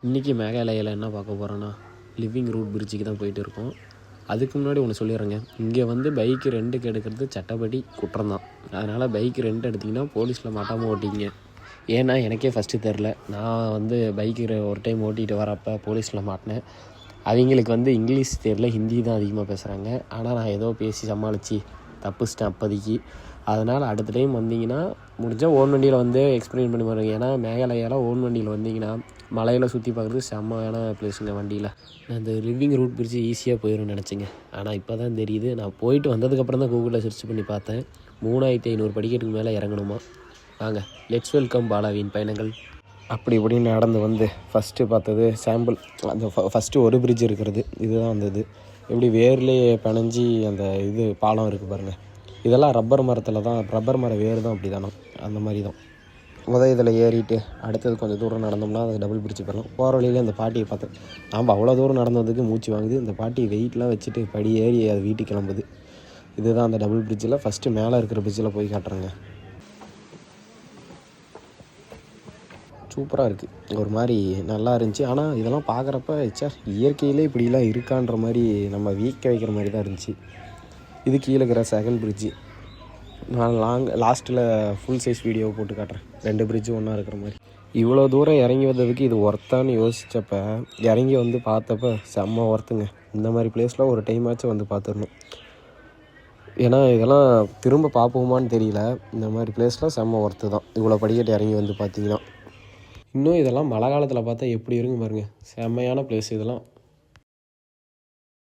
இன்றைக்கி மேகாலயாவில் என்ன பார்க்க போகிறோன்னா லிவிங் ரூட் பிரிட்ஜுக்கு தான் போயிட்டு இருக்கோம். அதுக்கு முன்னாடி ஒன்று சொல்லிடுறேங்க, இங்கே வந்து பைக்கு ரெண்டுக்கு எடுக்கிறது சட்டப்படி குற்றம் தான். அதனால் பைக்கு ரெண்ட் எடுத்திங்கன்னா போலீஸில் மாட்டாமல் ஓட்டிங்க. ஏன்னா எனக்கே ஃபஸ்ட்டு தெரில, நான் வந்து பைக்கு ஒரு டைம் ஓட்டிகிட்டு வரப்போ போலீஸில் மாட்டினேன். அவங்களுக்கு வந்து இங்கிலீஷ் தெரியல, ஹிந்தி தான் அதிகமாக பேசுகிறாங்க. ஆனால் நான் ஏதோ பேசி சமாளித்து தப்பிச்சிட்டேன் அப்போதைக்கு. அதனால் அடுத்த டைம் வந்தீங்கன்னா முடிஞ்சால் ஓன் வண்டியில் வந்து எக்ஸ்பிளைன் பண்ணி பாருங்கள். ஏன்னா மேகாலயாவில் ஓன் வண்டியில் வந்தீங்கன்னா மலையில் சுற்றி பார்க்குறது செம்மையான பிளேஸுங்க. வண்டியில் நான் இந்த லிவிங் ரூட் பிரிட்ஜு ஈஸியாக போயிடும்னு நினச்சிங்க. ஆனால் இப்போ தான் தெரியுது. நான் போயிட்டு வந்ததுக்கப்புறம் தான் கூகுளில் சர்ச் பண்ணி பார்த்தேன். 3500 படிக்கட்டுக்கு மேலே இறங்கணுமா. வாங்க, லெட்ஸ் வெல்கம் பாலாவின் பயணங்கள். அப்படி இப்படின்னு நடந்து வந்து ஃபஸ்ட்டு பார்த்தது சாம்பிள். அந்த ஃபஸ்ட்டு ஒரு பிரிட்ஜ் இருக்கிறது இதுதான் வந்தது. எப்படி வேர்லேயே பிணைஞ்சி அந்த இது பாலம் இருக்குது பாருங்கள். இதெல்லாம் ரப்பர் மரத்தில் தான், ரப்பர் மர வேர் தான் அப்படி தானே, அந்த மாதிரி தான். இதில் ஏறிட்டு அடுத்தது கொஞ்சம் தூரம் நடந்தோம்னா அது டபுள் பிரிட்ஜ் போயிடலாம். போகிற வழியிலே அந்த பாட்டியை பார்த்தேன். நாம் அவ்வளோ தூரம் நடந்ததுக்கு மூச்சு வாங்குது. இந்த பாட்டி வெயிட்லாம் வச்சுட்டு படி ஏறி அது வீட்டுக்கு கிளம்புது. இதுதான் அந்த டபுள் பிரிட்ஜில் ஃபஸ்ட்டு மேலே இருக்கிற பிரிட்ஜில் போய் காட்டுறேங்க. சூப்பராக இருக்குது, ஒரு மாதிரி நல்லா இருந்துச்சு. ஆனால் இதெல்லாம் பார்க்குறப்ப இயற்கையிலே இப்படிலாம் இருக்கான்ற மாதிரி நம்ம வீக்க வைக்கிற மாதிரி தான் இருந்துச்சு. இது கீழே இருக்கிற செகண்ட் பிரிட்ஜு. நான் லாஸ்ட்டில் ஃபுல் சைஸ் வீடியோ போட்டு காட்டுறேன், 2 பிரிட்ஜு ஒன்றா இருக்கிற மாதிரி. இவ்வளோ தூரம் இறங்கி வந்ததுக்கு இது ஒர்த்தான்னு யோசித்தப்ப இறங்கி வந்து பார்த்தப்ப செம்ம ஒர்த்துங்க. இந்த மாதிரி பிளேஸில் ஒரு டைமாச்சும் வந்து பார்த்துடணும். ஏன்னா இதெல்லாம் திரும்ப பார்ப்போமான்னு தெரியல. இந்த மாதிரி பிளேஸில் செம்ம ஒர்த்து தான். இவ்வளோ படிக்கட்டு இறங்கி வந்து பார்த்தீங்கன்னா இன்னும் இதெல்லாம் மழை காலத்தில் பார்த்தா எப்படி இருக்குங்க பாருங்கள். செம்மையான பிளேஸ் இதெல்லாம்.